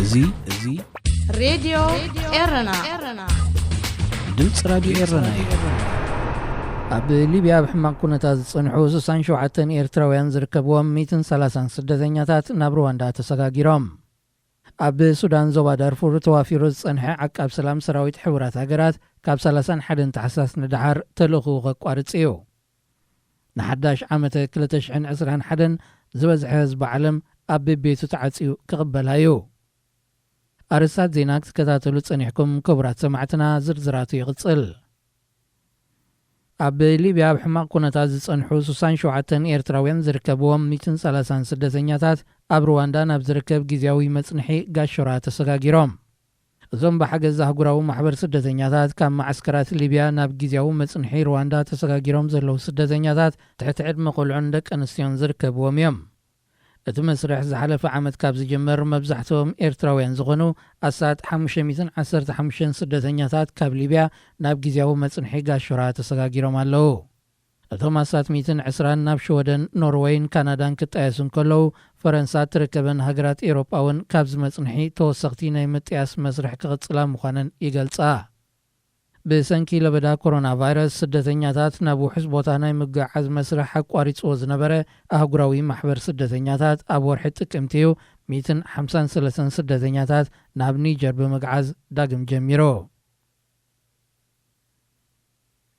እዙይ ሬድዮ ኤረና ድምፅ ራዲዮ ኤረና እዩ። ኣብ ሊብያ ብሕማቅ ኩነታት ዝጸንሑ 67 ኤርትራውያን ዝርከብዎም 130 ስደተኛታት ናብ ሩዋንዳ ተሰጋጊሮም። ኣብ ሱዳን ዞባ ዳርፉር ተዋፊሩ ዝጸንሐ ዓቃብ ሰላም ሰራዊት ሕቡራት ሃገራት ካብ 31 ታሕሳስ ንድሓር ተልእኹ ኸቋርጽ እዩ። ንሓዳሽ ዓመተ 2021 ዝበዝሐ ህዝቢ ዓለም ኣብ ቤቱ ተዓጽዩ ክቕበላ እዩ። ኣርስታት ዜና ክትከታተሉ ጸኒሕኩም ክቡራት ሰማዕትና ዝርዝራቱ ይቕጽል። ኣብ ሊብያ ብሕማቅ ኩነታት ዝጸንሑ 67 ኤርትራውያን ዝርከብዎም 130 ስደተኛታት ኣብ ሩዋንዳ ናብ ዝርከብ ጊዜያዊ መጽንሒ ጋሾራ ተሰጋጊሮም። እዞም ብሓገዝ ኣህጉራዊ ማሕበር ስደተኛታት ካብ ማዓስከራት ሊብያ ናብ ጊዜያዊ መጽንሒ ሩዋንዳ ተሰጋጊሮም ዘለዉ ስደተኛታት ትሕቲ ዕድመ ቈልዑን ደቂ ኣንስትዮን ዝርከብዎም እዮም። እቲ መስርሕ ዝሓለፈ ዓመት ካብ ዝጀመር መብዛሕትኦም ኤርትራውያን ዝኾኑ ኣሳት 515 ስደተኛታት ካብ ሊብያ ናብ ጊዜያዊ መጽንሒ ጋሾራ ተሰጋጊሮም ኣለዉ። እቶም ኣሳት 120 ናብ ሽወደን፣ ኖርዌይን ካናዳን ክጣየሱ እንከለዉ ፈረንሳ ትርከበን ሃገራት ኤውሮጳውን ካብዚ መጽንሒ ተወሰኽቲ ናይ ምጥያስ መስርሕ ክቕጽላ ምዃነን ይገልጻ። ብሰንኪ ለበዳ ኮሮና ቫይረስ ስደተኛታት ናብ ውሕስ ቦታ ናይ ምጉዕዓዝ መስርሕ ኣቋሪጽዎ ዝነበረ ኣህጉራዊ ማሕበር ስደተኛታት ኣብ ወርሒ ጥቅምቲ 153 ስደተኛታት ናብ ኒጀር ብምግዓዝ ዳግም ጀሚሮ።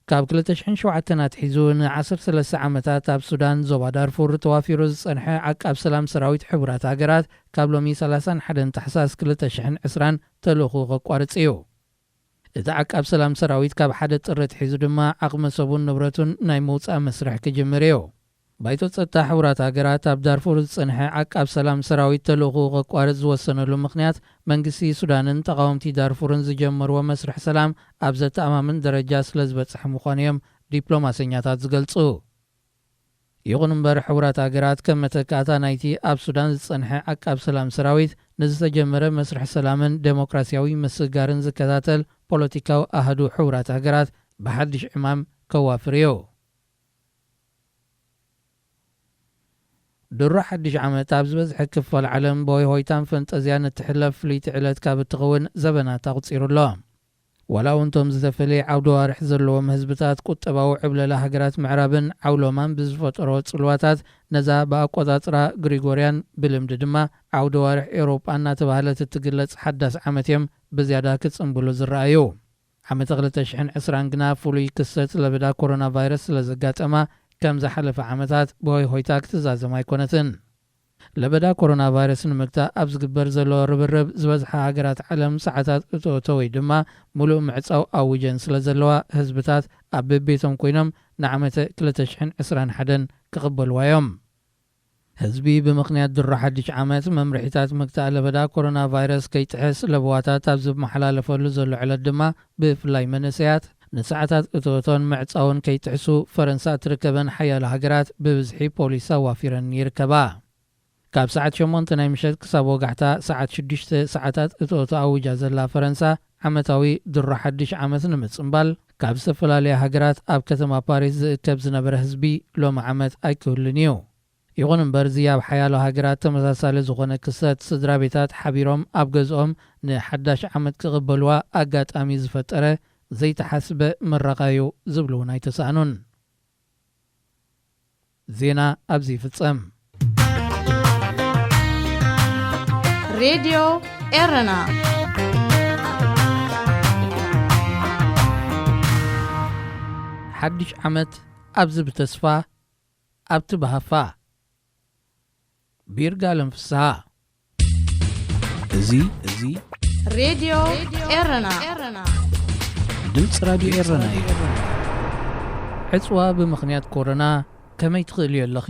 ካብ 2007 ኣትሒዙ ን13 ዓመታት ኣብ ሱዳን ዞባ ዳርፉር ተዋፊሩ ዝጸንሐ ዓቃብ ሰላም ሰራዊት ሕቡራት ሃገራት ካብ ሎሚ 31 ታሕሳስ 2020 ተልእኹ ኸቋርጽ እዩ። እቲ ዓቃብ ሰላም ሰራዊት ካብ ሓደ ጥሪ ኣትሒዙ ድማ ዓቕመ ሰቡን ንብረቱን ናይ መውፃእ መስርሕ ክጅምር እዩ። ባይቶ ጸጥታ ሕቡራት ሃገራት ኣብ ዳርፉር ዝጸንሐ ዓቃብ ሰላም ሰራዊት ተልእኹ ኸቋርጽ ዝወሰነሉ ምኽንያት መንግስቲ ሱዳንን ተቃወምቲ ዳርፉርን ዝጀመርዎ መስርሕ ሰላም ኣብ ዘተኣማምን ደረጃ ስለ ዝበጽሐ ምዃኑ እዮም ዲፕሎማሰኛታት ዝገልጹ። ይኹን እምበር ሕቡራት ሃገራት ከም መተካእታ ናይቲ ኣብ ሱዳን ዝጸንሐ ዓቃብ ሰላም ሰራዊት ንዝተጀመረ መስርሕ ሰላምን ዴሞክራሲያዊ ምስጋርን ዝከታተል ፖለቲካዊ ኣህዱ ሕቡራት ሃገራት ብሓድሽ ዕማም ከዋፍር እዩ። ድሮ ሓድሽ ዓመት ኣብ ዝበዝሐ ክፋል ዓለም ብሆይሆይታን ፈንጠዝያን እትሕለፍ ፍልይቲ ዕለት ካብ እትኸውን ዘበናት ኣቝፂሩሎ። ዋላ እውንቶም ዝተፈለየ ዓውደ ዋርሕ ዘለዎም ህዝብታት ቁጠባዊ ዕብለላ ሃገራት ምዕራብን ዓውሎማን ብዝፈጠሮ ጽልዋታት ነዛ ብኣቆጻጽራ ግሪጎርያን ብልምዲ ድማ ዓውደ ዋርሕ ኤውሮጳ እናተባህለት እትግለጽ ሓዳስ ዓመት እዮም ብዝያዳ ክጽንብሉ ዝረኣዩ። ዓመተ 2020 ግና ፍሉይ ክሰት ለበዳ ኮሮና ቫይረስ ስለ ዘጋጠማ ከም ዝሓለፈ ዓመታት ብሆይሆይታ ክትዛዘም ኣይኮነትን። ለበዳ ኮሮና ቫይረስ ንምግታእ ኣብ ዝግበር ዘሎ ርብርብ ዝበዝሐ ሃገራት ዓለም ሰዓታት እቶቶ ወይ ድማ ሙሉእ ምዕጻው ኣውጀን ስለ ዘለዋ ህዝብታት ኣብ በቤቶም ኮይኖም ንዓመተ 2021 ክቕበልዋ እዮም። ህዝቢ ብምኽንያት ድሮ ሓድሽ ዓመት መምርሒታት ምግታእ ለበዳ ኮሮና ቫይረስ ከይጥሕስ ለበዋታት ኣብ ዝመሓላለፈሉ ዘሎ ዕለት ድማ ብፍላይ መንእሰያት ንሰዓታት እቶቶን ምዕጻውን ከይጥሕሱ ፈረንሳ ትርከበን ሓያሎ ሃገራት ብብዝሒ ፖሊስ ኣዋፊረን ይርከባ። ካብ ሰዓት 8 ናይ ምሸት ክሳብ ወጋሕታ ሰዓት 6 ሰዓታት እቶቶ ኣውጃ ዘላ ፈረንሳ ዓመታዊ ድሮ ሓድሽ ዓመት ንምጽምባል ካብ ዝተፈላለየ ሃገራት ኣብ ከተማ ፓሪስ ዝእከብ ዝነበረ ህዝቢ ሎሚ ዓመት ኣይክህልን እዩ። ይኹን እምበር ኣብ ሓያሎ ሃገራት ተመሳሳሊ ዝኾነ ክሰት ስድራ ቤታት ሓቢሮም ኣብ ገዝኦም ንሓዳሽ ዓመት ክቕበልዋ ኣጋጣሚ ዝፈጠረ ዘይተሓስበ ምረቓዩ ዝብሉ እውን ኣይተሳእኑን። ዜና ኣብዚ ይፍጸም። ሬድዮ ኤረና ሓድሽ ዓመት ኣብዚ ብተስፋ ኣብቲ ብሃፋ ቢርጋለም ፍስሓ እዚ ሬድዮ ኤረና ድምፅ ራዲዮ ኤረና እዩ። ዕፅዋ ብምኽንያት ኮሮና ከመይ ትኽእልዮ ኣለኺ?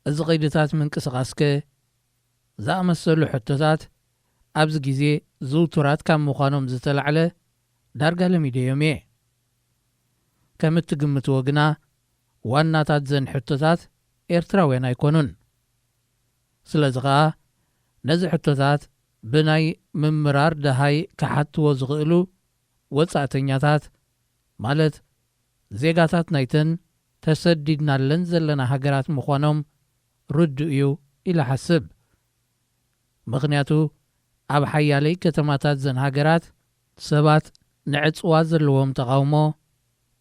እዚ ቐይድታት ምንቅስቓስከ ዝኣመሰሉ ሕቶታት ኣብዚ ግዜ ዝውቱራት ካብ ምዃኖም ዝተላዕለ ዳርጋ ለሚደዮም እየ። ከም እትግምትዎ ግና ዋናታት ዘን ሕቶታት ኤርትራውያን ኣይኮኑን። ስለዚ ኸዓ ነዚ ሕቶታት ብናይ ምምራር ደሃይ ክሓትዎ ዝኽእሉ ወጻእተኛታት ማለት ዜጋታት ናይተን ተሰዲድናለን ዘለና ሃገራት ምዃኖም ርዱ እዩ ኢለ ሓስብ። ምኽንያቱ ኣብ ሓያለይ ከተማታት ዘን ሃገራት ሰባት ንዕፅዋት ዘለዎም ተቃውሞ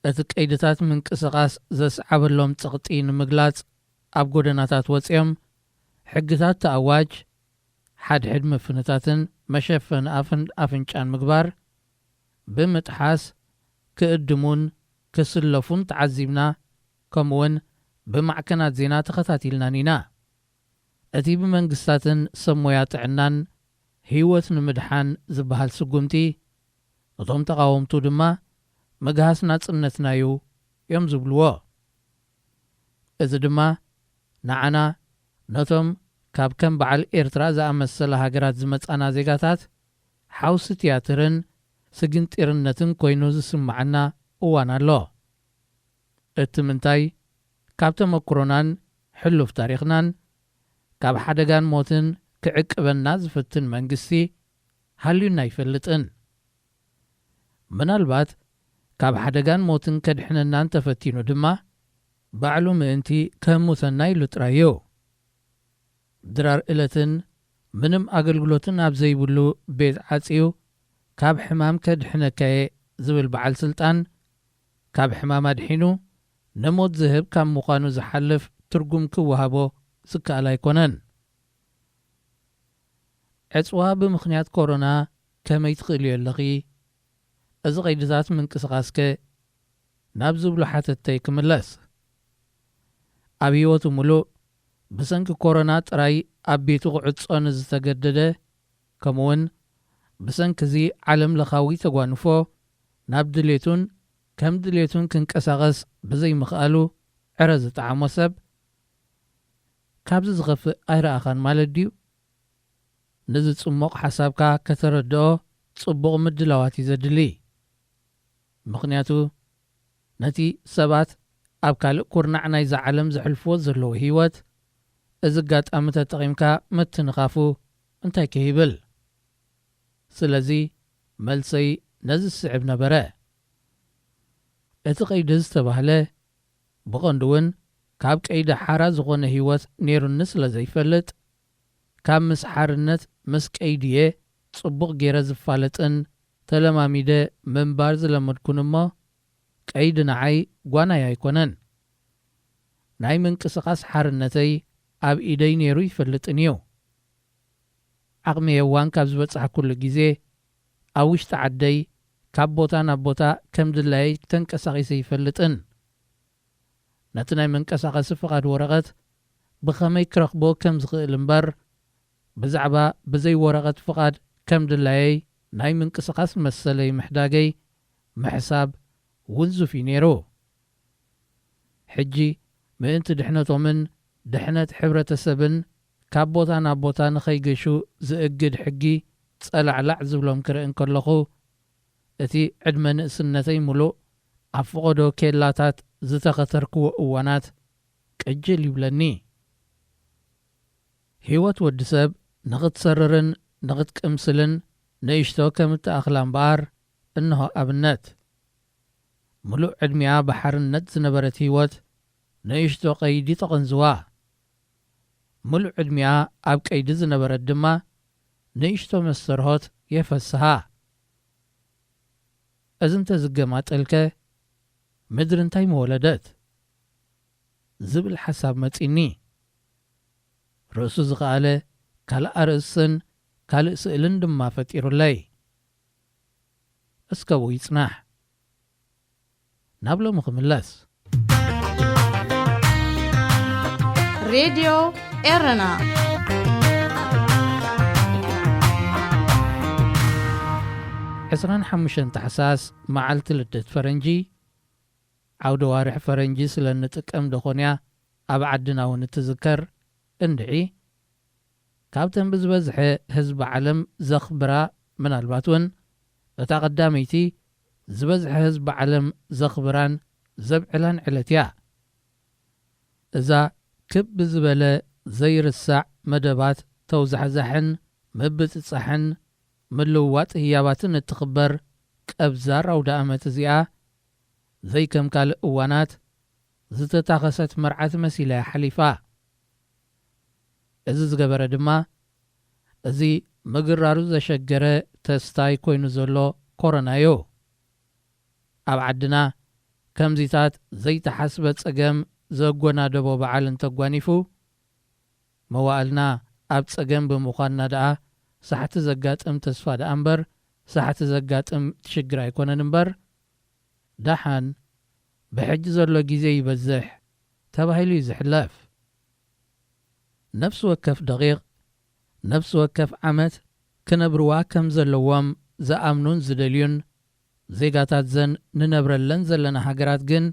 እቲ ቀይድታት ምንቅስቓስ ዘስዓበሎም ፀቕጢ ንምግላጽ ኣብ ጎደናታት ወፂኦም ሕግታት ተኣዋጅ ሓድሕድ ምፍንታትን መሸፈኒ ኣፍንጫን ምግባር ብምጥሓስ ክእድሙን ክስለፉን ተዓዚብና ከምኡውን ብማዕከናት ዜና ተኸታቲልናን ኢና እቲ ብመንግስታትን ሰብ ሞያ ጥዕናን ህይወት ንምድሓን ዝበሃል ስጉምቲ እቶም ተቃወምቱ ድማ መግሃስ ናጽነትና እዩ እዮም ዝብልዎ እዚ ድማ ንዓና ነቶም ካብ ከም በዓል ኤርትራ ዝኣመሰለ ሃገራት ዝመጻና ዜጋታት ሓውሲ ቲያትርን ስግንጢርነትን ኮይኑ ዝስምዓና እዋን ኣሎ እቲ ምንታይ ካብ ተመክሮናን ሕሉፍ ታሪኽናን ካብ ሓደጋን ሞትን ክዕቅበና ዝፍትን መንግስቲ ሃልዩና ይፈልጥን ምናልባት ካብ ሓደጋን ሞትን ከድሕነናን ተፈቲኑ ድማ ባዕሉ ምእንቲ ከሙተና ኢሉ ጥራይ እዩ ድራር ዕለትን ምንም ኣገልግሎትን ኣብ ዘይብሉ ቤት ዓጺዩ ካብ ሕማም ከድሕነከየ ዝብል በዓል ስልጣን ካብ ሕማም ኣድሒኑ ንሞት ዝህብ ካብ ምዃኑ ዝሓልፍ ትርጉም ክወሃቦ ዝከኣል ኣይኮነን ዕፅዋ ብምኽንያት ኮሮና ከመይ ትኽእል እዩ ኣለኺ እዚ ቐይድታት ምንቅስቓስከ ናብ ዝብሉ ሓተተይ ክምለስ ኣብ ህይወቱ ሙሉእ ብሰንኪ ኮሮና ጥራይ ኣብ ቤቱ ክዕጾን ዝተገደደ ከምኡውን ብሰንኪ እዚ ዓለም ለኻዊ ተጓንፎ ናብ ድሌቱን ከም ድሌቱን ክንቀሳቐስ ብዘይምኽኣሉ ዕረ ዝጠዓሞ ሰብ ካብዚ ዝኸፍእ ኣይረኣኻን ማለት ድዩ ነዚ ጽሞቕ ሓሳብካ ከተረድኦ ጽቡቕ ምድላዋት እዩ ዘድሊ ምኽንያቱ ነቲ ሰባት ኣብ ካልእ ኩርናዕ ናይ ዝዓለም ዘሕልፍዎ ዘለዉ ህይወት እዚ ጋጣሚ ተጠቒምካ ምትንኻፉ እንታይ ከይብል ስለዚ መልሰይ ነዚ ስዕብ ነበረ እቲ ቀይዲ ዝተባህለ ብቐንዱ እውን ካብ ቀይዲ ሓራ ዝኾነ ህይወት ነይሩኒ ስለ ዘይፈልጥ ካብ ምስሓርነት ምስ ቀይድየ ጽቡቕ ገይረ ዝፋለጥን ተለማሚደ ምንባር ዝለመድኩን እሞ ቀይዲ ንዓይ ጓናይ ኣይኮነን ናይ ምንቅስቓስ ሓርነተይ ኣብ ኢደይ ነይሩ ይፈልጥን እዩ ዓቕሚ የዋን ካብ ዝበፅሕ ኩሉ ግዜ ኣብ ውሽጢ ዓደይ ካብ ቦታ ናብ ቦታ ከም ድላየ ተንቀሳቒሰ ይፈልጥን ነቲ ናይ መንቀሳቐሲ ፍቓድ ወረቐት ብኸመይ ክረኽቦ ከም ዝኽእል እምበር ብዛዕባ ብዘይ ወረቐት ፍቓድ ከም ድላየይ ናይ ምንቅስቓስ መሰለይ ምሕዳገይ ምሕሳብ ውንዙፍ እዩ ነይሩ ሕጂ ምእንቲ ድሕነቶምን ድሕነት ሕብረተሰብን ካብ ቦታ ናብ ቦታ ንኸይገሹ ዝእግድ ሕጊ ጸላዕላዕ ዝብሎም ክርእን ከለኹ እቲ ዕድመ ንእስነተይ ሙሉእ ኣብ ፍቐዶ ኬላታት ዝተኸተርክዎ እዋናት ቅጅል ይብለኒ ህይወት ወዲ ሰብ ንኽትሰርርን ንኽትቅምስልን ንእሽቶ ከም እትኣኽላ እምበኣር እንሆ ኣብነት ሙሉእ ዕድሚያ ባሕርነት ዝነበረት ህይወት ንእሽቶ ቀይዲ ተቐንዝዋ ሙሉእ ዕድሚያ ኣብ ቀይዲ ዝነበረት ድማ ንእሽቶ መስተርሆት የፈስሃ እዚ እንተዝገማጠልከ ምድሪ እንታይ መወለደት ዝብል ሓሳብ መጺኒ ርእሱ ዝኸኣለ ካልእ ኣርእስን ካልእ ስእልን ድማ ፈጢሩለይ እስከቡ ይጽናሕ ናብ ሎሚ ክምለስ ሬድዮ ኤረና ዕስራን ሓሙሽተ ታሕሳስ መዓልቲ ልደት ፈረንጂ ዓውደ ዋርሕ ፈረንጂ ስለ እንጥቀም ደኾንያ ኣብ ዓድና እውን እትዝከር እንድዒ ካብተን ብዝበዝሐ ህዝቢ ዓለም ዘኽብራ ምናልባት እውን እታ ቀዳመይቲ ዝበዝሐ ህዝቢ ዓለም ዘኽብራን ዘብዕላን ዕለት እያ እዛ ክብ ዝበለ ዘይርሳዕ መደባት ተውዛሕዛሕን ምብፅጻሕን ምልውዋጥ ህያባትን እትኽበር ቀብዛር ኣውደ ዓመት እዚኣ ዘይከም ካልእ እዋናት ዝተታኸሰት መርዓት መሲላ ሓሊፋ እዚ ዝገበረ ድማ እዚ ምግራሩ ዘሸገረ ተስታይ ኮይኑ ዘሎ ኮሮና እዩ። ኣብ ዓድና ከምዚታት ዘይተሓስበ ፀገም ዘጎናደቦ በዓል እንተጓኒፉ መዋእልና ኣብ ፀገም ብምዃንና ደኣ ሳሕቲ ዘጋጥም ተስፋ ደኣ እምበር ሳሕቲ ዘጋጥም ትሽግር ኣይኮነን እምበር ዳሓን ብሕጂ ዘሎ ግዜ ይበዝሕ ተባሂሉ እዩ ዝሕለፍ። ነፍሲ ወከፍ ደቂቕ ነፍሲ ወከፍ ዓመት ክነብርዋ ከም ዘለዎም ዝኣምኑን ዝደልዩን ዜጋታት ዘን ንነብረለን ዘለና ሃገራት ግን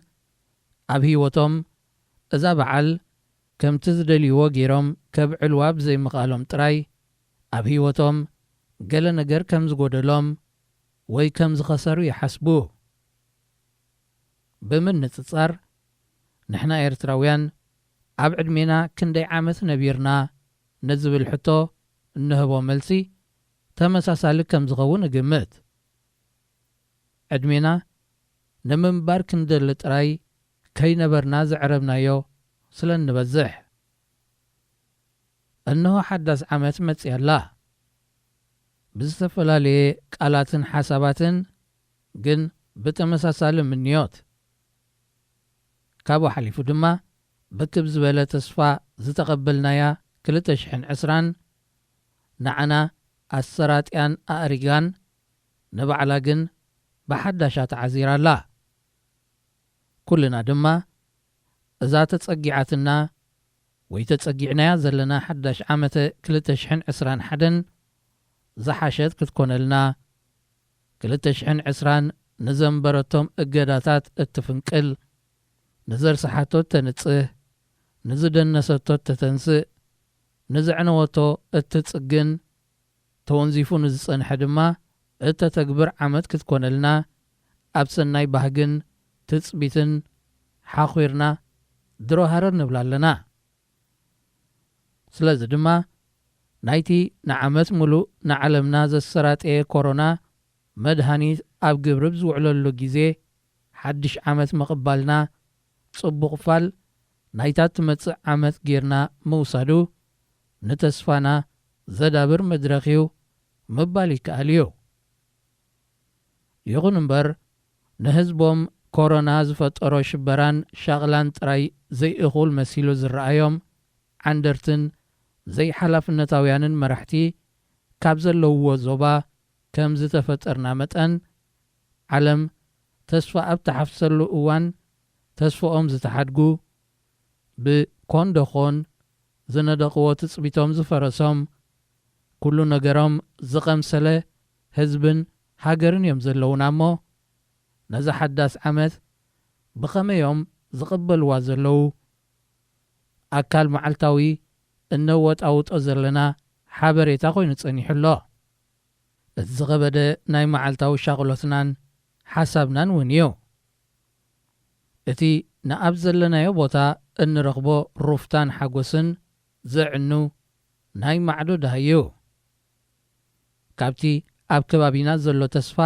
ኣብ ህይወቶም እዛ በዓል ከምቲ ዝደልይዎ ገይሮም ከብዕልዋ ብዘይምኽኣሎም ጥራይ ኣብ ህይወቶም ገለ ነገር ከም ዝጎደሎም ወይ ከም ዝኸሰሩ ይሓስቡ። ብምንጽጻር ንሕና ኤርትራውያን ኣብ ዕድሜና ክንደይ ዓመት ነቢርና ነዝብል ሕቶ እንህቦ መልሲ ተመሳሳሊ ከም ዝኸውን እግምት። ዕድሜና ንምንባር ክንደሊ ጥራይ ከይነበርና ዘዕረብናዮ ስለ እንበዝሕ እነሆ ሓዳስ ዓመት መጽያላ ብዝተፈላለየ ቃላትን ሓሳባትን ግን ብተመሳሳሊ ምንዮት ካብኡ ሓሊፉ ድማ ብክብ ዝበለ ተስፋ ዝተቐበልናያ 2020 ንዓና ኣሰራጥያን ኣእሪጋን ንባዕላ ግን ብሓዳሻ ተዓዚራላ። ኩልና ድማ እዛ ተጸጊዓትና ወይ ተጸጊዕናያ ዘለና ሓዳሽ ዓመተ 2021 ዝሓሸት ክትኮነልና 2020 ንዘንበረቶም እገዳታት እትፍንቅል ንዘርሰሓቶ ተንጽህ ንዝደነሰቶ ተተንስእ ንዝዕነወቶ እትጽግን ተወንዚፉ ንዝጸንሐ ድማ እተተግብር ዓመት ክትኮነልና ኣብ ሰናይ ባህግን ትጽቢትን ሓኺርና ድሮሃረር ንብላ ኣለና። ስለዚ ድማ ናይቲ ንዓመት ሙሉእ ንዓለምና ዘሰራጠየ ኮሮና መድሃኒት ኣብ ግብሪ ዝውዕለሉ ግዜ ሓድሽ ዓመት መቕባልና ጽቡቕ ፋል ናይታ ትመጽእ ዓመት ጌርና ምውሳዱ ንተስፋና ዘዳብር መድረኺው ምባል ይከኣል እዩ። ይኹን እምበር ንህዝቦም ኮሮና ዝፈጠሮ ሽበራን ሻቕላን ጥራይ ዘይእኹል መሲሉ ዝረኣዮም ዓንደርትን ዘይሓላፍነታውያንን መራሕቲ ካብ ዘለውዎ ዞባ ከም ዝተፈጠርና መጠን ዓለም ተስፋ ኣብ ተሓፍሰሉ እዋን ተስፋኦም ዝተሓድጉ ብኮንዶኾን ዝነደቕዎ ትጽቢቶም ዝፈረሶም ኩሉ ነገሮም ዝቐምሰለ ህዝብን ሃገርን እዮም ዘለውና እሞ ነዛ ሓዳስ ዓመት ብኸመዮም ዝቕበልዋ ዘለዉ ኣካል መዓልታዊ እነወጣውጦ ዘለና ሓበሬታ ኮይኑ ጸኒሑሎ። እቲ ዝኸበደ ናይ መዓልታዊ ሻቕሎትናን ሓሳብናን እውን እዩ። እቲ ንኣብ ዘለናዮ ቦታ እንረኽቦ ሩፍታን ሓጐስን ዘዕኑ ናይ ማዕዶ ዳህዩ ካብቲ ኣብ ከባቢና ዘሎ ተስፋ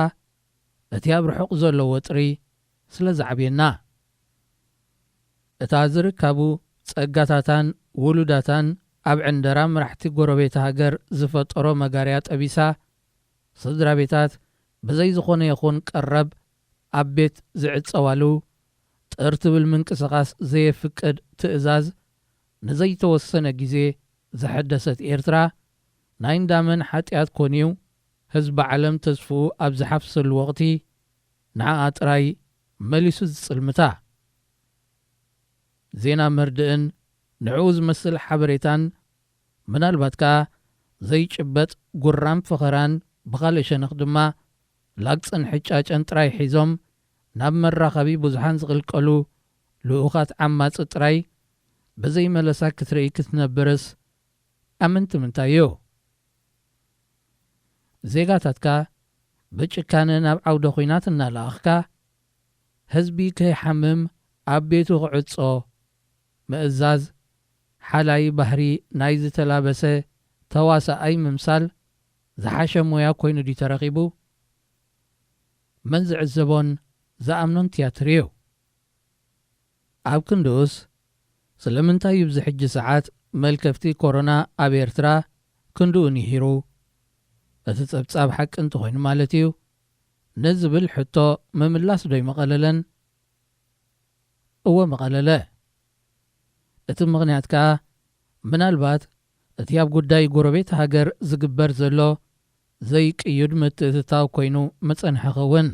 እቲ ኣብ ርሑቕ ዘሎ ወጥሪ ስለ ዝዓብየና እታ ዝርከቡ ጸጋታታን ውሉዳታን ኣብ ዕንደራ መራሕቲ ጎረቤት ሃገር ዝፈጠሮ መጋርያ ጠቢሳ ስድራ ቤታት ብዘይ ዝኾነ ይኹን ቀረብ ኣብ ቤት ዝዕጸዋሉ ጥር ትብል ምንቅስቓስ ዘየፍቅድ ትእዛዝ ንዘይተወሰነ ግዜ ዘሐደሰት ኤርትራ ናይ እንዳመን ሓጢኣት ኮንዩ ህዝቢ ዓለም ተስፍኡ ኣብ ዝሓፍሰሉ ወቕቲ ንዓኣ ጥራይ መሊሱ ዝጽልምታ ዜና መርድእን ንዕኡ ዝመስል ሓበሬታን ምናልባት ከዓ ዘይጭበጥ ጉራም ፍኸራን ብኻልእ ሸነኽ ድማ ላግፅን ሕጫጨን ጥራይ ሒዞም ናብ መራኸቢ ብዙሓን ዝቕልቀሉ ልኡኻት ዓማፂ ጥራይ ብዘይ መለሳ ክትርኢ ክትነብርስ ኣመንቲ ምንታይ እዩ? ዜጋታትካ ብጭካነ ናብ ዓውደ ኹናት እናለኣኽካ ህዝቢ ከይሓምም ኣብ ቤቱ ክዕጾ ምእዛዝ ሓላይ ባህሪ ናይ ዝተላበሰ ተዋሳኣይ ምምሳል ዝሓሸ ሞያ ኮይኑ ዲ ተረኺቡ መን ዝዕዘቦን ዝኣምኖን ቲያትር እዩ። ኣብ ክንድኡስ ስለምንታይ ብዝሕጂ ሰዓት መልከፍቲ ኮሮና ኣብ ኤርትራ ክንዱኡ ንሂሩ እቲ ጸብጻብ ሓቂ እንተኾይኑ ማለት እዩ ነዝብል ሕቶ ምምላስ ዶ ይመቐለለን? እወ መቐለለ። እቲ ምኽንያት ከዓ ምናልባት እቲ ኣብ ጉዳይ ጎረቤት ሃገር ዝግበር ዘሎ ዘይቅዩድ ምትእትታው ኮይኑ መጸንሐ ኸውን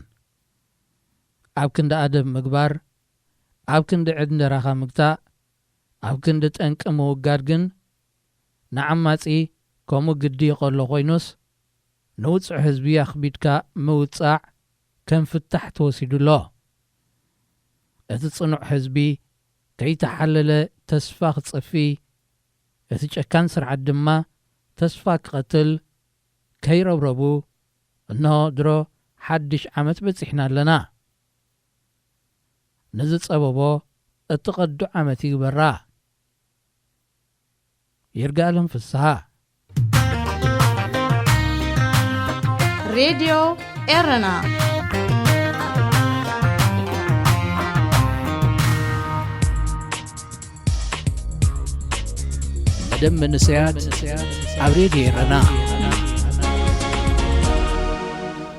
ኣብ ክንዲ ኣደብ ምግባር፣ ኣብ ክንዲ ዕድንደራኻ ምግታእ፣ ኣብ ክንዲ ጠንቂ ምውጋድ ግን ንዓማጺ ከምኡ ግዲ ይቐሎ ኮይኑስ ንውፅዕ ህዝቢ ኣኽቢድካ ምውጻዕ ከም ፍታሕ ተወሲዱሎ እቲ ጽኑዕ ህዝቢ ከይተሓለለ ተስፋ ክጽፊ እቲ ጨካን ስርዓት ድማ ተስፋ ክቐትል ከይረብረቡ እንሆ ድሮ ሓድሽ ዓመት በፂሕና ኣለና። ንዝጸበቦ እቲ ቐዱ ዓመት ይግበራ። ይርጋለም ፍስሓ ሬድዮ ኤረና መደብ መንስያት ኣብ ሬድዮ ኤረና።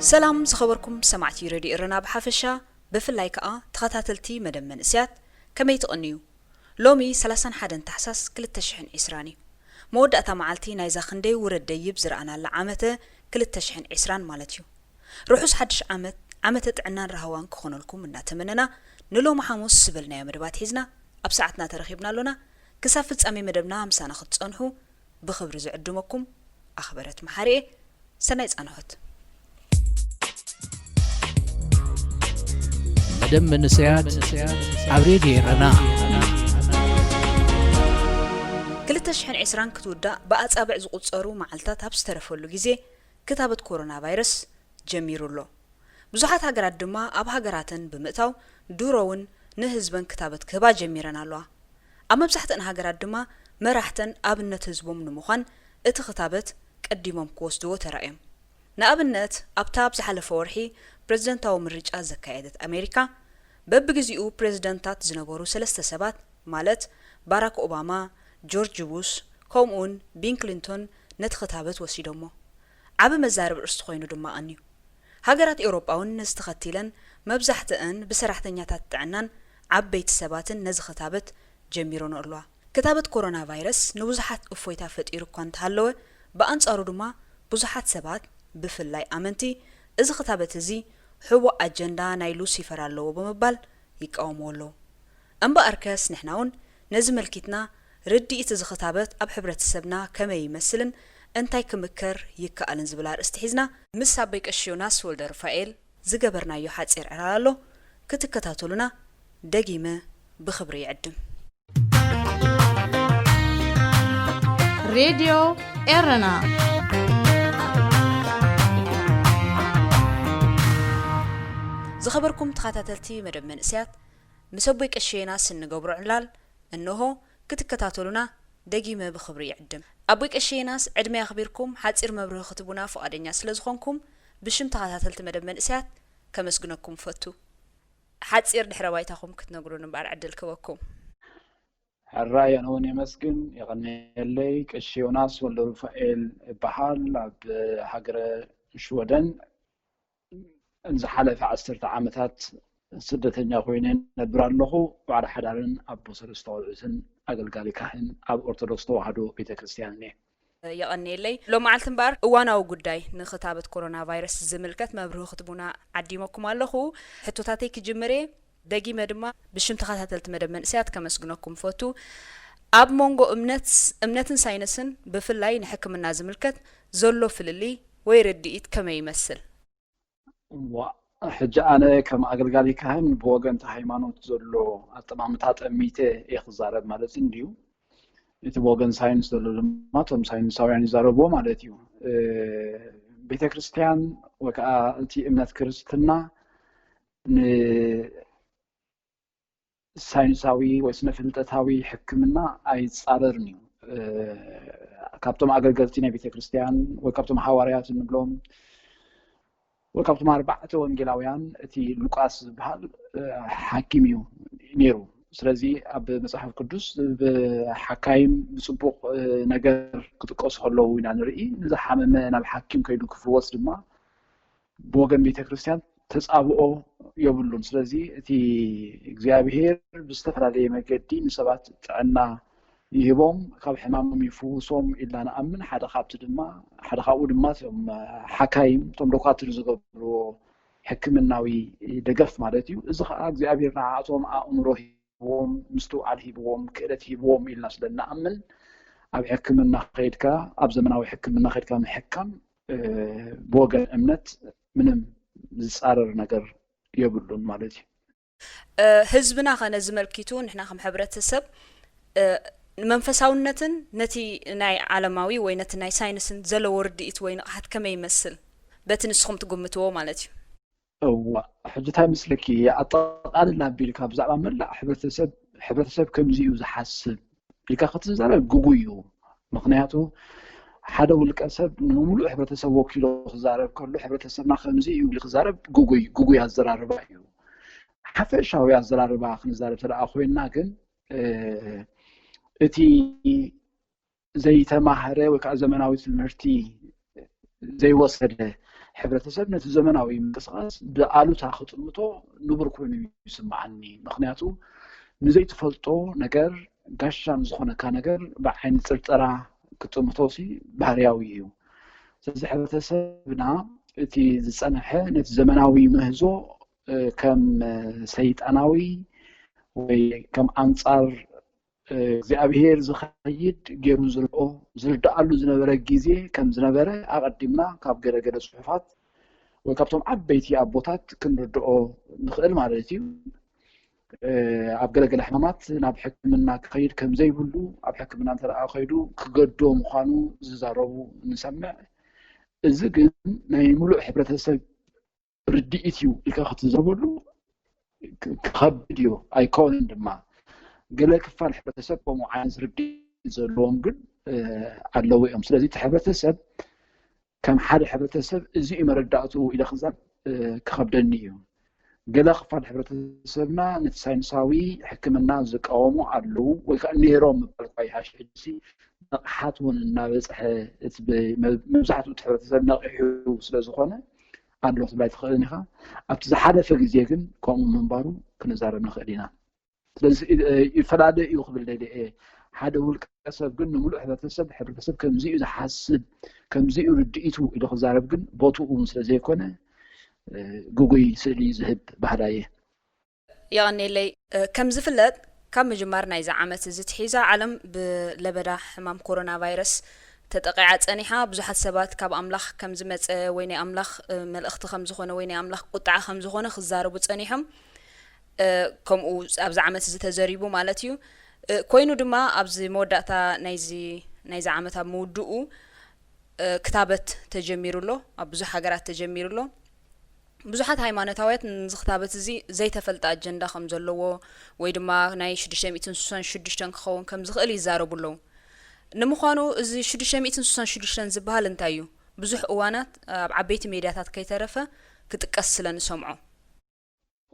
ሰላም ዝኸበርኩም ሰማዕቲ ሬድዮ ኤረና ብሓፈሻ ብፍላይ ከዓ ተኸታተልቲ መደብ መንስያት ከመይ ትቕንዩ? ሎሚ 31 ታሕሳስ 2020 እዩ። መወዳእታ መዓልቲ ናይዛ ክንደይ ውረድ ደይብ ዝረኣናላ ዓመተ 2020 ማለት እዩ። ርሑስ ሓድሽ ዓመተ ጥዕናን ረሃዋን ክኾነልኩም እናተመነና ንሎሚ ሐሙስ ዝበልናዮ መደባት ሒዝና ኣብ ሰዓትና ተረኺብና ኣሎና። ክሳብ ፍጻሜ መደብና ምሳና ክትጸንሑ ብኽብሪ ዝዕድመኩም ኣኽበረት መሓሪኤ ሰናይ ጻንሖት። መደብ መንስያት ኣብ ሬድዮ ኤረና 2020 ክትውዳእ ብኣጻብዕ ዝቝጸሩ መዓልታት ኣብ ዝተረፈሉ ግዜ ክታበት ኮሮና ቫይረስ ጀሚሩሎ። ብዙሓት ሃገራት ድማ ኣብ ሃገራተን ብምእታው ድሮውን ንህዝበን ክታበት ክህባ ጀሚረን ኣለዋ። ኣብ መብዛሕትአን ሃገራት ድማ መራሕተን ኣብነት ህዝቦም ንምዃን እቲ ክታበት ቀዲሞም ክወስድዎ ተራእዮም። ንኣብነት ኣብታ ኣብ ዝሓለፈ ወርሒ ፕሬዝደንታዊ ምርጫ ዘካየደት ኣሜሪካ በብግዚኡ ፕሬዝደንታት ዝነበሩ 3 ሰባት ማለት ባራክ ኦባማ፣ ጆርጅ ቡሽ ከምኡውን ቢል ክሊንቶን ነቲ ክታበት ወሲዶሞ። ዓብ መዛረብ ርስቲ ኮይኑ ድማ ኣንዩ ሃገራት ኤውሮጳውን ነዝተኸቲለን መብዛሕትአን ብሰራሕተኛታት ጥዕናን ዓበይቲ ሰባትን ነዚ ክታበት ጀሚሮን ኣለዋ። ክታበት ኮሮና ቫይረስ ንብዙሓት እፎይታ ፈጢሩ እኳ እንተሃለወ ብኣንጻሩ ድማ ብዙሓት ሰባት ብፍላይ ኣመንቲ እዚ ክታበት እዚ ሕቡእ ኣጀንዳ ናይ ሉሲፈር ኣለዎ ብምባል ይቃወምዎ ኣለዉ። እምበኣርከስ ንሕና እውን ነዚ መልኪትና ርድኢት እዚ ክታበት ኣብ ሕብረተሰብና ከመይ ይመስልን እንታይ ክምከር ይከኣልን ዝብል ኣርእስቲ ሒዝና ምስ ኣበይ ቀሺ ዮናስ ወልደ ሩፋኤል ዝገበርናዮ ሓፂር ዕላል ኣሎ። ክትከታተሉና ደጊመ ብኽብሪ ይዕድም። ሬድዮ ኤረና ዝኸበርኩም ተኸታተልቲ መደብ መንእስያት ምስ ኣበይ ቀሺ ዮናስ እንገብሮ ዕላል እንሆ ክትከታተሉና ደጊመ ብኽብሪ ይዕድም። ኣበይ ቀሺ ዮናስ ዕድመ ኣኽቢርኩም ሓፂር መብርህ ክትቡና ፈቃደኛ ስለ ዝኾንኩም ብሽም ተኸታተልቲ መደብ መንእስያት ከመስግነኩም ፈቱ። ሓፂር ድሕረ ባይታኹም ክትነግሩን እምበር ዕድል ክበኩም። ሕራይ ኣነ እውን የመስግን ይቐኒየለይ። ቀሺ ዮናስ ወልደ ሩፋኤል ይበሃል። ኣብ ሃገረ ሽወደን ዝሓለፈ 10 ዓመታት ስደተኛ ኮይነ ነብር ኣለኹ። ባዕዳ ሓዳርን ኣቦ ሰለስተ ቆልዑትን ኣገልጋሊ ካህን ኣብ ኦርቶዶክስ ተዋህዶ ቤተክርስትያን እየ። ይቐኒየለይ ሎም መዓልቲ እምበር እዋናዊ ጉዳይ ንክታበት ኮሮና ቫይረስ ዝምልከት መብርህ ክትቡና ዓዲመኩም ኣለኹ። ሕቶታተይ ክጅምር እየ ደጊመ ድማ ብሽም ተኸታተልቲ መደብ መንእስያት ከመስግነኩም ፈቱ። ኣብ መንጎ እምነትን ሳይንስን ብፍላይ ንሕክምና ዝምልከት ዘሎ ፍልሊ ወይ ርድኢት ከመይ ይመስል? ሕጂ ኣነ ከም ኣገልጋሊ ካህን ብወገንቲ ሃይማኖት ዘሎ ኣጠማምታ ጠሚተ እየ ክዛረብ ማለት እንድዩ። እቲ ብወገን ሳይንስ ዘሎ ድማ እቶም ሳይንሳውያን ይዛረብዎ ማለት እዩ። ቤተክርስትያን ወይ ከዓ እቲ እምነት ክርስትና ንሳይንሳዊ ወይ ስነ ፍልጠታዊ ሕክምና ኣይፃረርን እዩ። ካብቶም ኣገልገልቲ ናይ ቤተክርስትያን ወይ ካብቶም ሃዋርያት እንብሎም ወይ ካብቶም 4 ወንጌላውያን እቲ ሉቃስ ዝበሃል ሓኪም እዩ ነይሩ። ስለዚ ኣብ መጽሓፍ ቅዱስ ብሓካይም ብጽቡቕ ነገር ክጥቀሱ ከለዉ ኢና ንርኢ ንዝሓመመ ናብ ሓኪም ከይዱ ክፍወስ ድማ ብወገን ቤተ ክርስቲያን ተጻብኦ የብሉን ስለዚ እቲ እግዚኣብሔር ብዝተፈላለየ መገዲ ንሰባት ጥዕና ይህቦም ካብ ሕማሞም ይፍውሶም ኢልና ንኣምን ሓደ ካብኡ ድማ እቶም ሓካይም እቶም ዶክተር ዝገብርዎ ሕክምናዊ ደገፍ ማለት እዩ እዚ ከዓ እግዚኣብሔር ንዓኣቶም ኣእምሮ ሂብዎም ምስትውዓል ሂብዎም ክእለት ሂብዎም ኢልና ስለንኣምን ኣብ ሕክምና ከይድካ ኣብ ዘመናዊ ሕክምና ከይድካ ምሕካም ብወገን እምነት ምንም ዝፃረር ነገር የብሉን ማለት እዩ ህዝብና ኸነ ዝመልኪቱ ንሕና ከም ሕብረተሰብ መንፈሳውነትን ነቲ ናይ ዓለማዊ ወይ ነቲ ናይ ሳይንስን ዘለዎ ርድኢት ወይ ንቕሓት ከመይ ይመስል በቲ ንስኹም ትግምትዎ ማለት እዩ እዋ ሕጂ እንታይ ምስለኪ ኣጠቓልላ ኣቢልካ ብዛዕባ መላእ ሕብረተሰብ ከምዚ እዩ ዝሓስብ ኢልካ ክትዛረብ ጉጉይ እዩ ምክንያቱ ሓደ ውልቀ ሰብ ንሙሉእ ሕብረተሰብ ወኪሉ ክዛረብ ከሎ ሕብረተሰብና ከምዚ እዩ ኢሉ ክዛረብ ጉጉይ ኣዘራርባ እዩ ሓፈሻዊ ኣዘራርባ ክንዛረብ ተደኣ ኮይና ግን እቲ ዘይተማህረ ወይ ከዓ ዘመናዊ ትምህርቲ ዘይወሰደ ሕብረተሰብ ነቲ ዘመናዊ ምንቅስቃስ ብኣሉታ ክጥምቶ ንቡር ኮይኑ ይስማዓኒ ምክንያቱ ንዘይትፈልጦ ነገር ጋሻን ዝኾነካ ነገር ብዓይኒ ፅርጠራ ክጥምቶሲ ባህርያዊ እዩ ስለዚ ሕብረተሰብና እቲ ዝፀንሐ ነቲ ዘመናዊ ምህዞ ከም ሰይጣናዊ ወይ ከም ኣንጻር እግዚኣብሔር ዝኸይድ ገይሩ ዝርድኣሉ ዝነበረ ግዜ ከም ዝነበረ ኣቐዲምና ካብ ገለገለ ጽሑፋት ወይ ካብቶም ዓበይቲ ኣቦታት ክንርድኦ ንኽእል ማለት እዩ ኣብ ገለገለ ሕማማት ናብ ሕክምና ክኸይድ ከም ዘይብሉ ኣብ ሕክምና እንተደኣ ከይዱ ክገዶ ምዃኑ ዝዛረቡ ንሰምዕ እዚ ግን ናይ ሙሉእ ሕብረተሰብ ርድኢት እዩ ኢልካ ክትዛረበሉ ክኸብድ እዩ ኣይኮነን ድማ ገለ ክፋል ሕብረተሰብ ከምኡ ዓይነት ርድኢት ዘለዎም ግን ኣለዉ እዮም ስለዚ እቲ ሕብረተሰብ ከም ሓደ ሕብረተሰብ እዚ እዩ መረዳእትኡ ኢለ ክዛብ ክኸብደኒ እዩ ገለ ክፋል ሕብረተሰብና ነቲ ሳይንሳዊ ሕክምና ዝቃወሙ ኣለዉ ወይ ከዓ ነይሮም ምባል እኳ ይሃሽ ሕጂ ንቕሓት እውን እናበፅሐ እቲ መብዛሕትኡ እቲ ሕብረተሰብ ነቒሑ ስለዝኾነ ኣሎ ክትብላይ ትኽእልን ኢኻ ኣብቲ ዝሓለፈ ግዜ ግን ከምኡ ምንባሩ ክንዛረብ ንኽእል ኢና ስለዚ ይፈላለ እዩ ክብል ደልየ ሓደ ውልቀ ሰብ ግን ንሙሉእ ሕብረተሰብ ከምዚ እዩ ዝሓስብ ከምዚ እዩ ርድኢቱ ኢሉ ክዛረብ ግን ቦትኡ ስለ ዘይኮነ ጉጉይ ስእሊ ዝህብ ባህላ እየ ይቐኒለይ ከም ዝፍለጥ ካብ ምጅማር ናይዚ ዓመት እዚ ትሒዛ ዓለም ብለበዳ ሕማም ኮሮና ቫይረስ ተጠቂዓ ፀኒሓ ብዙሓት ሰባት ካብ ኣምላኽ ከም ዝመፀ ወይ ናይ ኣምላኽ መልእኽቲ ከም ዝኾነ ወይ ናይ ኣምላኽ ቁጣዓ ከም ዝኾነ ክዛረቡ ፀኒሖም ከምኡ ኣብዚ ዓመት እዚ ተዘሪቡ ማለት እዩ ኮይኑ ድማ ኣብዚ መወዳእታ ናይዚ ዓመት ኣብ መውድኡ ክታበት ተጀሚሩሎ ኣብ ብዙሕ ሃገራት ተጀሚሩሎ ብዙሓት ሃይማኖታውያት ንዚ ክታበት እዚ ዘይተፈልጠ ኣጀንዳ ከም ዘለዎ ወይ ድማ ናይ 666 ክኸውን ከም ዝኽእል ይዛረቡ ኣለዉ ንምዃኑ እዚ 666 ዝበሃል እንታይ እዩ ብዙሕ እዋናት ኣብ ዓበይቲ ሜድያታት ከይተረፈ ክጥቀስ ስለ ንሰምዖ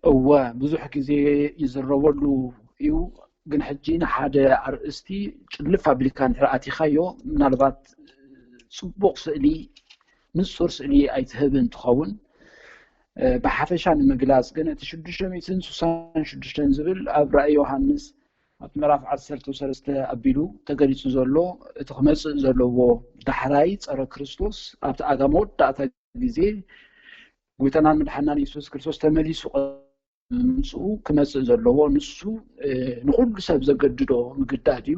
እወ ብዙሕ ግዜ ይዝረበሉ እዩ ግን ሕጂ ንሓደ ኣርእስቲ ጭልፍ ኣቢልካ ንርኣቲኻዮ ምናልባት ፅቡቕ ስእሊ ንፁር ስእሊ ኣይትህብን እንትኸውን ብሓፈሻ ንምግላጽ ግን እቲ 666 ዝብል ኣብ ራእይ ዮሃንስ ኣብ ምዕራፍ 13 ኣቢሉ ተገሊጹ ዘሎ እቲ ክመጽእ ዘለዎ ዳሕራይ ፀረ ክርስቶስ ኣብቲ ኣጋመ ወዳእታ ግዜ ጎይታናን መድሓኒናን ኢየሱስ ክርስቶስ ተመሊሱ ምምፅኡ ክመጽእ ዘለዎ ንሱ ንኩሉ ሰብ ዘገድዶ ምግዳድ እዩ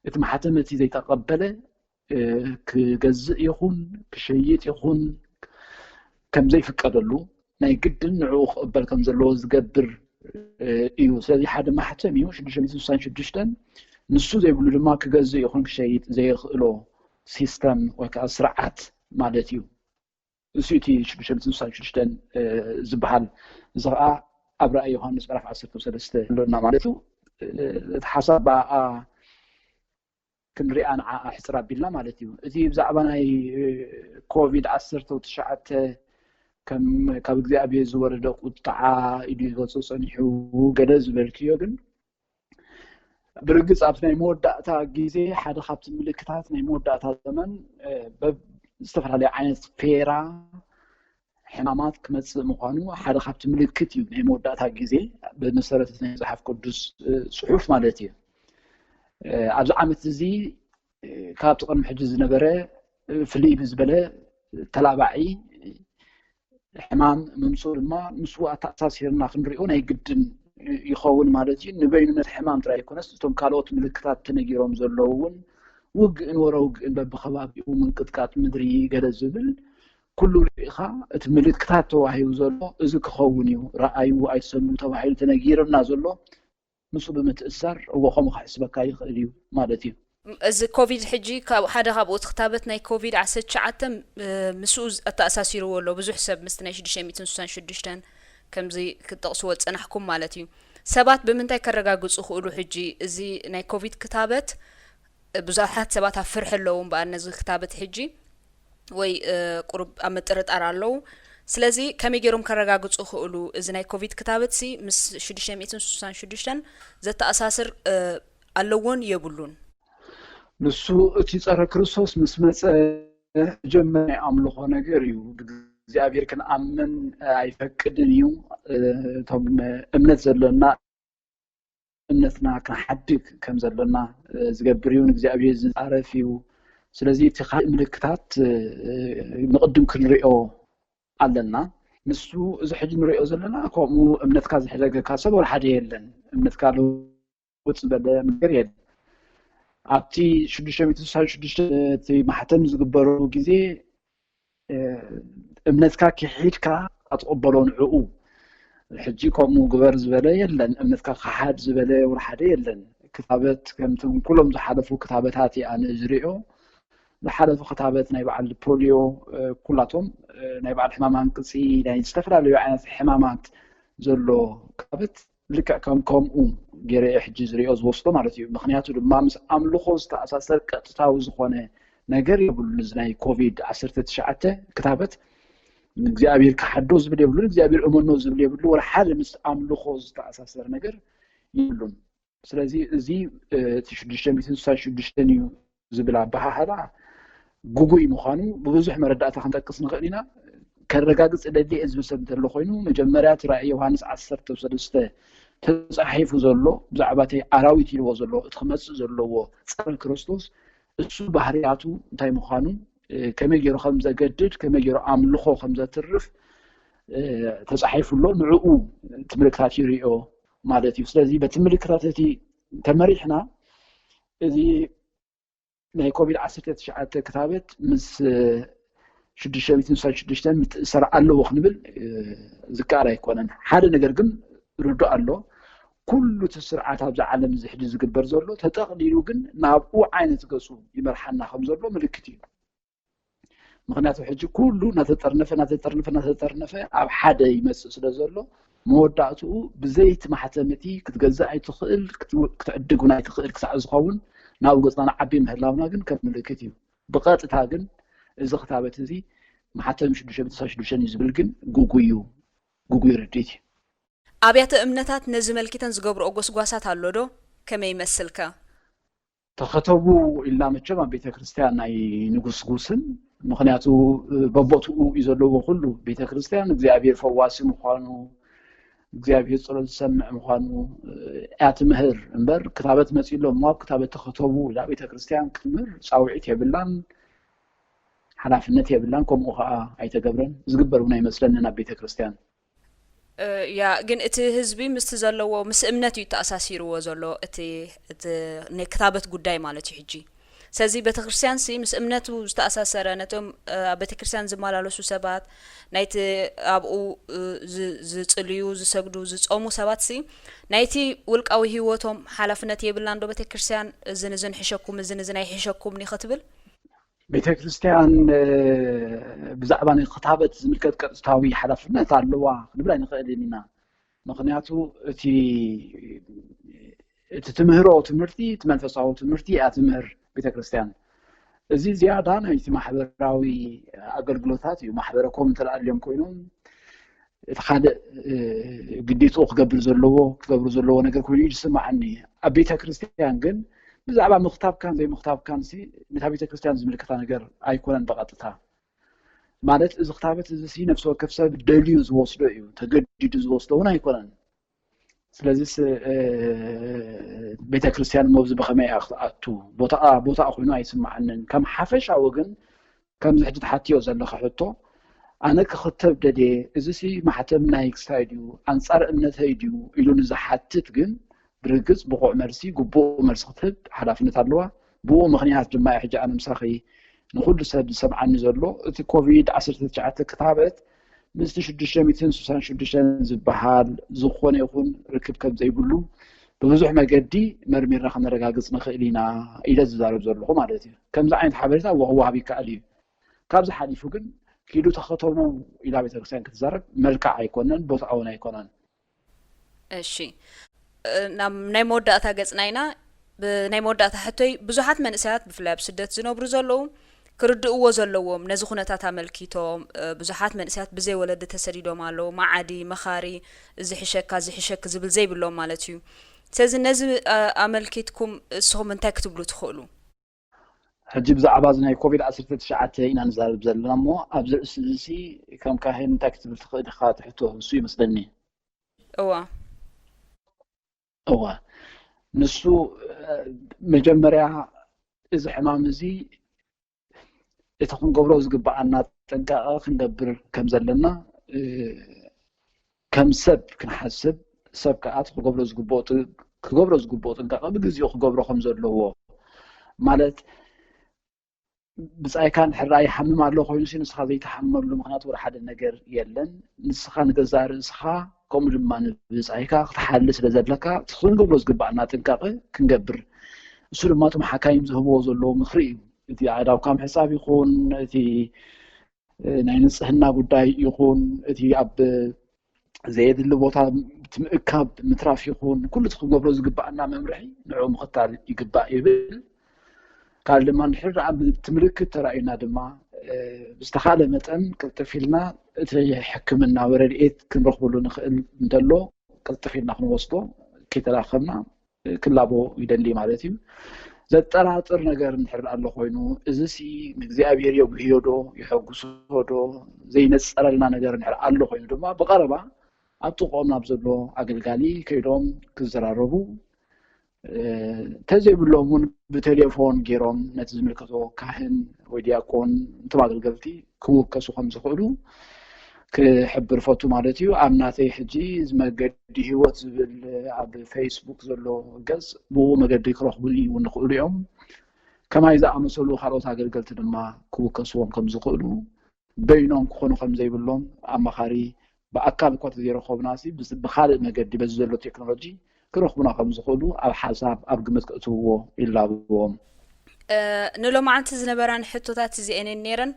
እቲ ማሕተመቲ ዘይተቐበለ ክገዝእ ይኹን ክሸይጥ ይኹን ከም ዘይፍቀደሉ ናይ ግድን ንዕኡ ክቕበል ከም ዘለዎ ዝገብር እዩ ስለዚ ሓደ ማሕተም እዩ 666 ንሱ ዘይብሉ ድማ ክገዝእ ይኹን ክሸይጥ ዘይኽእሎ ሲስተም ወይ ከዓ ስርዓት ማለት እዩ እሱ እቲ 666 ዝበሃል እዚ ከዓ ኣብ ራእይ ዮሃንስ ምዕራፍ 13 ኣለና ማለት እዩ እቲ ሓሳብ በኣ ክንሪኣ ንዓኣ ሕፅር ኣቢልና ማለት እዩ እቲ ብዛዕባ ናይ ኮቪድ-19 ካብ እግዚኣብሔር ዝወረደ ቁጣዓ ኢሉ ይገልፆ ፀኒሑ ገለ ዝበልክዮ ግን برجس أبناء مودة تاجيزي حدا خبط ملكتات مودة تزمن استفر على عين فيرا حمامات كمس مقانو حدا خبط ملكتي مودة تاجيزي بمسألة زحف قدس صحف مالتي أبز عمت زي كاب تقرن حجز نبرة فلي بزبلة تلابعي حمام ممسول ما مسوء تأساسيرنا خنريون هي جدا يخون مالتي نبين الحمام ترى يكون استم كالوت ملكات تنجيرهم زلون وق وروق بخباب ومن قطقات مدري جلزبل كل ريخا تملكات توحي زلو إذا كخونيو رأيو أي سمو توحي تنجيرنا زلو مسوء بمتأثر وخم حسبك أي خليو مالتي از كوفيد حجي حدا خابوت ختابت ناي كوفيد 19 مسوء التأساسير ولو بزو حساب مستناي 666 كمزي كتقصو صنحكم مالتي سبات بمنتاي كرغاغصو خلو حجي ازي ناي كوفيد كتابت بزاحات سبات فرحلوم بانز كتابت حجي وي قرب امطرطار አለው ስለዚህ ከመገሩም ከረጋግጹ ሁሉ እዚ ናይ ኮቪድ كتابت سي مس 666 ዘተአሳስር አለውን የብሉን ንሱ እቲ ጸረ ክርስቶስ ምስ መጸ ጀመረ አምልኾ ነገር እዩ እግዚአብሔር ከነአምን አይፈቅድን እዩ ቶም እምነት ዘለና እምነትና ከሐድግ ከም ዘለና ዝገብር እዩ እግዚአብሔር ዝጻረፍ እዩ ስለዚህ እቲ ምልክታት ንቅድም ክንሪኦ ኣለና ንሱ እዚ ሕጂ ንሪኦ ዘለና ከምኡ እምነትካ ዝሕደገካ ሰብ ወላ ሓደ የለን እምነትካ ለውጥ በለ ነገር የለን ኣብቲ 666 ማሕተም ዝግበሩ ግዜ እምነትካ ክሒድካ ኣትቀበሎ ንዕኡ ሕጂ ከምኡ ግበር ዝበለ የለን እምነትካ ክሓድ ዝበለ ወላ ሓደ የለን ክታበት ከምቶም ኩሎም ዝሓለፉ ክታበታት ኣነ ዝሪኦ ዝሓለፉ ክታበት ናይ በዓል ፖሊዮ ኩላቶም ናይ በዓል ሕማማን ቅፂ ናይ ዝተፈላለዩ ዓይነት ሕማማት ዘሎ ክታበት ልክዕ ከምኡ ገይረ ሕጂ ዝሪኦ ዝወስዶ ማለት እዩ ምክንያቱ ድማ ምስ ኣምልኾ ዝተኣሳሰር ቀጥታዊ ዝኾነ ነገር የብሉ ናይ ኮቪድ 19 ክታበት እግዚአብሔር ከሐዶ ዝብል የብሉ እግዚአብሔር እመኖ ዝብል የብሉ ወላ ሓደ ምስ ኣምልኾ ዝተኣሳሰር ነገር የብሉን ስለዚህ እዚ 666 እዩ ዝብል ኣባሃሃላ ጉጉይ ምዃኑ ብብዙሕ መረዳእታ ክንጠቅስ ንኽእል ኢና ከረጋግጽ ለድልየ ህዝቢ ሰብ እንተሎ ኮይኑ መጀመርያ ራእይ ዮሃንስ 10:3 ተጻሒፉ ዘሎ ብዛዕባ እቲ ኣራዊት ኢልዎ ዘሎ እቲ ክመጽእ ዘለዎ ጸረ ክርስቶስ እሱ ባህርያቱ እንታይ ምዃኑ ከመይ ገይሩ ከም ዘገድድ ከመይ ገይሩ ኣምልኾ ከም ዘትርፍ ተጻሒፉሎ ንዕኡ ትምልክታት ይሪኦ ማለት እዩ ስለዚ በቲ ምልክታት እቲ ተመሪሕና እዚ ናይ ኮቪድ 19 ክታበት ምስ 666 ምትእሰር ኣለዎ ክንብል ዝካር ኣይኮነን ሓደ ነገር ግን ርዶ ኣሎ ኩሉ ተስርዓት ኣብ ዓለም ዝሕድ ዝግበር ዘሎ ተጠቕሊሉ ግን ናብኡ ዓይነት ገጹ ይመርሓና ከም ዘሎ ምልክት እዩ ምክንያቱ ሕጂ ኩሉ ናተጠርነፈ ኣብ ሓደ ይመጽእ ስለ ዘሎ መወዳእትኡ ብዘይቲ ማሕተመቲ ክትገዛእ ኣይትኽእል ክትዕድግ ናይ ትኽእል ክሳዕ ዝኸውን ናብኡ ገጽና ዓቢ ምህላውና ግን ከም ምልክት እዩ ብቐጥታ ግን እዚ ክታበት እዚ ማሕተም 666 ዝብል ግን ጉጉይ ርዲት ኣብያተ እምነታት ነዚ መልክተን ዝገብሩ ጎስጓሳት ኣሎዶ ከመይ ይመስልካ ተኸተቡ ኢልና መቸም ኣብ ቤተ ክርስቲያን ናይ ንጉስጉስን ምክንያቱ በቦትኡ ይዘለዎ ኩሉ ቤተ ክርስቲያን እግዚአብሔር ፈዋሲ ምዃኑ እግዚአብሔር ጸሎት ዝሰምዕ ምዃኑ ኣትምህር እምበር ክታበት መጺሎም ኣብ ክታበት ተኸተቡ ኢላ ቤተ ክርስቲያን ክትምህር ጻውዒት የብላን ሓላፍነት የብላን ከምኡ ከዓ ኣይተገብረን ዝግበር እውን ኣይመስለንን ኣብ ቤተ ክርስቲያን ያ ግን እቲ ህዝቢ ምስ ዘለዎ ምስ እምነት እዩ ተኣሳሲርዎ ዘሎ እቲ ናይ ክታበት ጉዳይ ማለት እዩ ሕጂ ስለዚ ቤተ ክርስቲያን ሲ ምስ እምነቱ ዝተኣሳሰረ ነቶም ቤተ ክርስቲያን ዝመላለሱ ሰባት ናይቲ ኣብኡ ዝጽልዩ ዝሰግዱ ዝጾሙ ሰባት ሲ ናይቲ ውልቃዊ ህይወቶም ሓላፍነት የብላን ዶ ቤተ ክርስቲያን ዝንዝን ሕሸኩም ዝንዝን ኣይሕሸኩም ንኽትብል ቤተ ክርስቲያን ብዛዕባ ናይ ክታበት ዝምልከት ቀጥታዊ ሓላፍነት ኣለዋ ክንብል ኣይንኽእልን ኢና ምክንያቱ እቲ ትምህሮ ትምህርቲ እቲ መንፈሳዊ ትምህርቲ እያ ትምህር ቤተ ክርስቲያን እዚ ዝያዳ ናይቲ ማሕበራዊ ኣገልግሎታት እዩ ማሕበረኮም ተላልዮም ኮይኖም خالق قديتو خقبل زلوه نقر كل يسمعني أبيت كريستيان جن بزعبا مختاب كان زي مختاب كان سي نتابيت كريستيان زملكتا نقر أيكونن بقطتها مالت إذا اختابت إذا سي نفسه كفسه دليو زوصله إيو تجديد زوصله ونا يكونن سلازيس بيت كريستيان موبز بخماء أخطأتو بوتا أخوينو يسمعنن كم حفش أو جن كم زحجت حتيو زلخ حطو أنا كخطب ددي إذا سي محتم نايك سايديو أنصار النتايديو إلون إذا حتت جن برقص بقوع مرسي قبو مرس خطب حلافنا تطلوا بو مغنيات جماعة حجة أنا مساخي نقول سبعة نزلوا إذا كوفيد 19 كتابت مثل شدشة 200 شدشة زبحال زخون يكون ركب كم زي بلو بوزح ما قدي مرمي رخنا رقاقص نخيلينا إلى زارب زرلو مالتي كم زعين حبرتها وهو هبي كأليف كابز حليفو جن كيلو تخطرنا إلى بيت الرسالة كتزارب ملكة يكونن بوضعونا يكونن الشيء نام نيمود داتا قصناينا بنيمود داتا حتى بزحات من إسات بفلاب سدت زنوبر زلو كردو زلوهم نزخونة تاتا ملكيتهم بزحات من إسات بزي ولد تسريدو مالو معادي مخاري زحشك زبل زي باللو مالتيو سازن نزم أملكيتكم سهم من تكتبلو تخولو حجب زعبازنا كوفيد 19 إنا نزال بزلنا مو أبزر السلسي كم كاهن تكتب التخيط خاطر حتوه سوي مسلني أوه نسو مجمريا إذا حمام زي يتكون قبره زقبعنا تنقاق نقبر كم زلنا كم سب كنحسب سب كأت قبره زقبوت تنقاق بجزيو قبره خمزة له مالت بس أي كان حرّي يحمم على خوينسي نسخة زي تحمل له مخنات ولا حد النجار يلن نسخة نجزار نسخة كم جمان بس أي كان تحلس لزدلك تخون قبل زقبعنا تنقاقي كنقبر سول ما تم حكايم زهبوا زلوا مخري تي عادوا كام حساب يكون تي ناينس هنا بداي يكون تي أب زيد اللي بوتا تمكب متراف يكون كل تخون قبل زقبعنا ممرحي نعوم خطر يقبع يبل قال لما نحر عم تملك ترى دما بستخاله متن كتفيلنا حكمنا وريت كنرخبو له نخل ندلو كتفيلنا خنوصلو كي تلاخمنا كلابو يدلي مالتي زطراطر ነገር نحر الله خوينو ازسي እግዚአብሔር يبهيدو يحغسودو زينصرلنا ነገር نحر الله خوينو دما بقربا አጥቆምና ብዘሎ አገልጋሊ ከይዶም ክዘራረቡ تزيبلهم بتليفون جيرهم نتزمل كتو كاهن ودياكون تبادل قلتي كوك كسو خمسة خلو كحبر فوتو مالتيو عمناتي حجي زما قدي هوت عب فيسبوك زلو قز بو ما قدي كروح بلي ونقول يوم كما إذا عمسلو خلاص عقل قلت لما كوك كسو خمسة خلو بينهم كونو خمسة يبلهم عم خاري بأكل كوت زيرو خوب ناسي بس بخالد ما قدي بزلو تكنولوجي كروخبنا خمس خلو أو حساب أبقمت كتوه إلا بوم نلو معنت زنبران حتوتات زين النيرن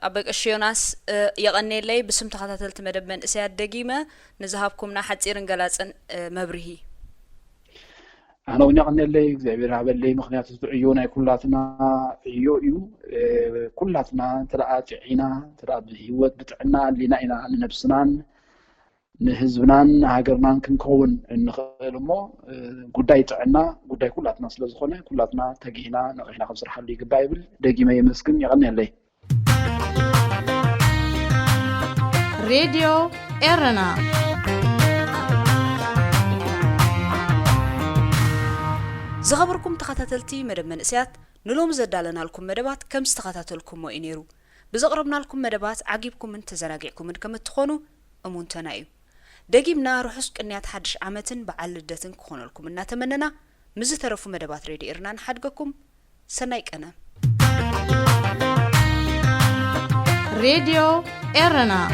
أبقى الشيوناس يغني لي بسم تخطات مدب من إسياد دقيمة نذهبكم ناحد إيرن جلاسن مبرهي أنا ونغني لي زي بيرعب لي مخنيات عيونا كلاتنا عيو كلاتنا ترى عينا ترى بهيوت بتعنا لنا إنا لنفسنا نهزبنان هاجرنان كنكون نخيل مو قداي تعنا قداي كلاتنا سلزخونه كلاتنا تجينا نغينا خمسة حلي قبايبل دقي ما يمسكن يغني عليه راديو إيرنا زغبركم تخاتلتي مدب من إسيات نلوم زدالنا لكم مدبات كم استخاتلكم وإنيرو بزغربنا لكم مدبات عجيبكم من تزراجعكم من كم تخونوا أمون تنايو دقيمنا روحسك أني أتحدش عامة بعل الدتن كون لكم إننا تمننا مزي ترفو مدبات راديو إيرنا حدقكم سنايك أنا راديو إيرنا